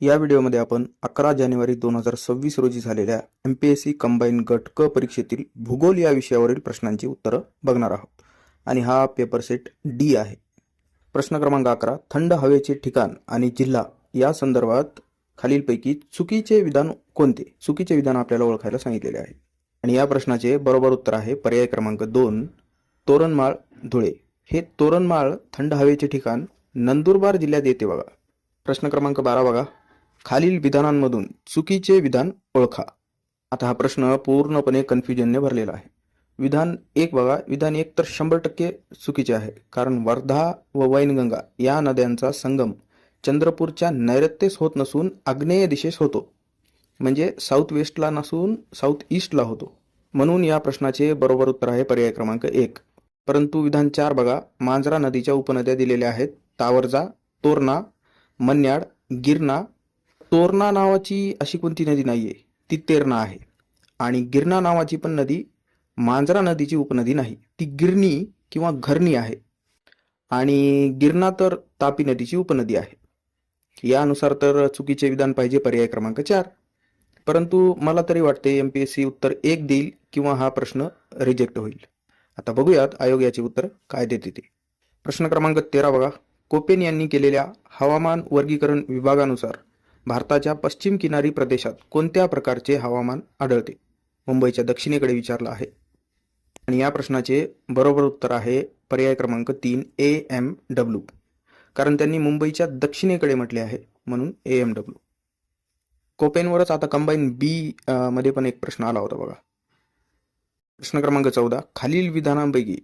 या व्हिडिओमध्ये आपण 11 जानेवारी 2026 रोजी झालेल्या MPSC कंबाईन गट क परीक्षेतील भूगोल या विषयावरील प्रश्नांची उत्तरं बघणार आहोत आणि हा पेपर सेट डी आहे. प्रश्न क्रमांक 11, थंड हवेचे ठिकाण आणि जिल्हा या संदर्भात खालीलपैकी चुकीचे विधान कोणते? चुकीचे विधान आपल्याला ओळखायला सांगितलेले आहे आणि या प्रश्नाचे बरोबर उत्तर आहे पर्याय क्रमांक 2, तोरणमाळ धुळे. हे तोरणमाळ थंड हवेचे ठिकाण नंदुरबार जिल्ह्यात येते बघा. प्रश्न क्रमांक 12 बघा, खालील विधानांमधून चुकीचे विधान ओळखा. आता हा प्रश्न पूर्णपणे कन्फ्युजनने भरलेला आहे. विधान 1 बघा, विधान 1 तर 100% चुकीचे आहे, कारण वर्धा व वैनगंगा या नद्यांचा संगम चंद्रपूरच्या नैऋत्येस होत नसून आग्नेय दिशेस होतो, म्हणजे साऊथ वेस्टला नसून साऊथ ईस्टला होतो. म्हणून या प्रश्नाचे बरोबर उत्तर आहे पर्याय क्रमांक 1. परंतु विधान 4 बघा, मांजरा नदीच्या उपनद्या दिलेल्या आहेत, तावरजा, तोरणा, मन्याड, गिरणा. तोरणा नावाची अशी कोणती नदी नाहीये, ती तेरणा आहे. आणि गिरणा नावाची पण नदी मांजरा नदीची उपनदी नाही, ती गिरणी किंवा घरणी आहे. आणि गिरणा तर तापी नदीची उपनदी आहे. यानुसार तर चुकीचे विधान पाहिजे पर्याय क्रमांक 4. परंतु मला तरी वाटते MPSC उत्तर 1 देईल किंवा हा प्रश्न रिजेक्ट होईल. आता बघूयात आयोग याचे उत्तर काय देते ते. प्रश्न क्रमांक 13 बघा, कोपेन यांनी केलेल्या हवामान वर्गीकरण विभागानुसार भारताच्या पश्चिम किनारी प्रदेशात कोणत्या प्रकारचे हवामान आढळते? मुंबईच्या दक्षिणेकडे विचारलं आहे आणि या प्रश्नाचे बरोबर उत्तर आहे पर्याय क्रमांक 3, AMW. कारण त्यांनी मुंबईच्या दक्षिणेकडे म्हटले आहे, म्हणून AMW. कोपेनवरच आता कंबाईन बी मध्ये पण एक प्रश्न आला होता बघा. प्रश्न क्रमांक 14, खालील विधानांपैकी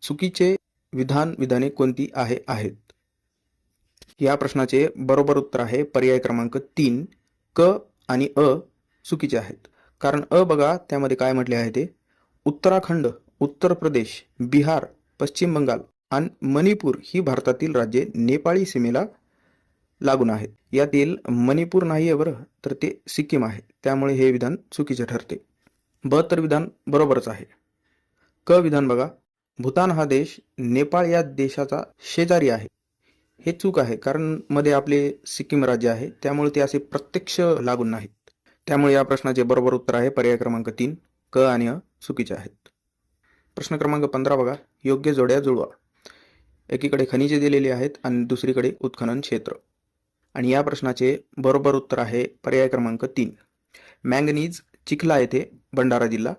चुकीचे विधाने कोणती आहेत? या प्रश्नाचे बरोबर उत्तर आहे पर्याय क्रमांक 3, क आणि अ चुकीचे आहेत. कारण अ बघा, त्यामध्ये काय म्हटले आहे ते, उत्तराखंड, उत्तर प्रदेश, बिहार, पश्चिम बंगाल आणि मणिपूर ही भारतातील राज्ये नेपाळी सीमेला लागून आहेत. यातील मणिपूर नाही आहे बरं, तर ते सिक्कीम आहे. त्यामुळे हे विधान चुकीचे ठरते. ब तर विधान बरोबरच आहे. क विधान बघा, भूतान हा देश नेपाळ या देशाचा शेजारी आहे. हे चूक आहे, कारण मध्ये आपले सिक्कीम राज्य आहे, त्यामुळे ते असे प्रत्यक्ष लागून नाहीत. त्यामुळे या प्रश्नाचे बरोबर उत्तर आहे पर्याय क्रमांक 3, क आणि अ चुकीचे आहेत. प्रश्न क्रमांक 15 बघा, योग्य जोड्या जुळवा. एकीकडे खनिजे दिलेली आहेत आणि दुसरीकडे उत्खनन क्षेत्र. आणि या प्रश्नाचे बरोबर उत्तर आहे पर्याय क्रमांक 3, मँगनीज चिखला येथे भंडारा जिल्हा,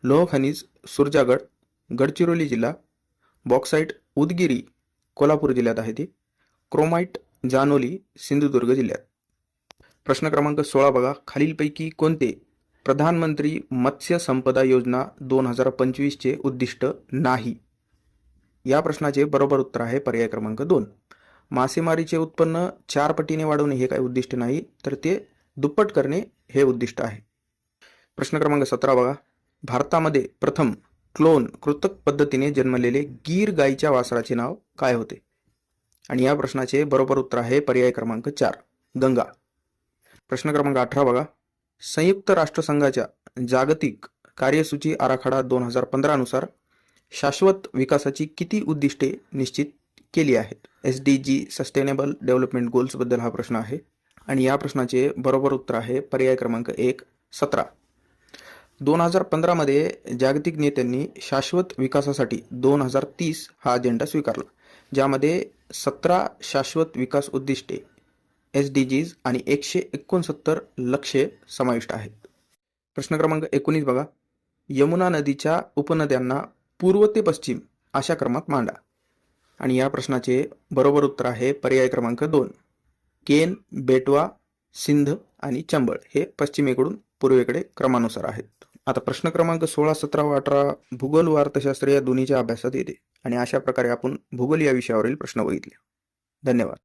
लोह खनिज सुरजागड गडचिरोली जिल्हा, बॉक्साईट उदगिरी कोल्हापूर जिल्ह्यात आहे ती, क्रोमाइट जानोली सिंधुदुर्ग जिल्ह्यात. प्रश्न क्रमांक 16 बघा, खालीलपैकी कोणते प्रधानमंत्री मत्स्य संपदा योजना 2025 चे उद्दिष्ट नाही? या प्रश्नाचे बरोबर उत्तर आहे पर्याय क्रमांक 2, मासेमारीचे उत्पन्न 4 पटीने वाढवणे हे काही उद्दिष्ट नाही, तर ते दुप्पट करणे हे उद्दिष्ट आहे. प्रश्न क्रमांक 17 बघा, भारतामध्ये प्रथम क्लोन कृतक पद्धतीने जन्मलेले गीर गाईच्या वासराचे नाव काय होते? आणि या प्रश्नाचे बरोबर उत्तर आहे पर्याय क्रमांक 4, गंगा. प्रश्न क्रमांक 18 बघा, संयुक्त राष्ट्रसंघाच्या जागतिक कार्यसूची आराखडा 2015 नुसार शाश्वत विकासाची किती उद्दिष्टे निश्चित केली आहेत? SDG सस्टेनेबल डेव्हलपमेंट गोल्स बद्दल हा प्रश्न आहे आणि या प्रश्नाचे बरोबर उत्तर आहे पर्याय क्रमांक 1, 17. 2015 मध्ये जागतिक नेत्यांनी शाश्वत विकासासाठी 2030 हा अजेंडा स्वीकारला, ज्यामध्ये 17 शाश्वत विकास उद्दिष्टे SDGs आणि 169 लक्ष्ये समाविष्ट आहेत. प्रश्न क्रमांक 19 बघा, यमुना नदीच्या उपनद्यांना पूर्व ते पश्चिम अशा क्रमात मांडा. आणि या प्रश्नाचे बरोबर उत्तर आहे पर्याय क्रमांक 2, केन, बेटवा, सिंध आणि चंबळ हे पश्चिमेकडून पूर्वेकडे क्रमानुसार आहेत. आता प्रश्न क्रमांक 16, 17 व 18 भूगोल व अर्थशास्त्र या दोन्हीच्या अभ्यासात येते आणि अशा प्रकारे आपण भूगोल या विषयावरील प्रश्न बघितले. धन्यवाद.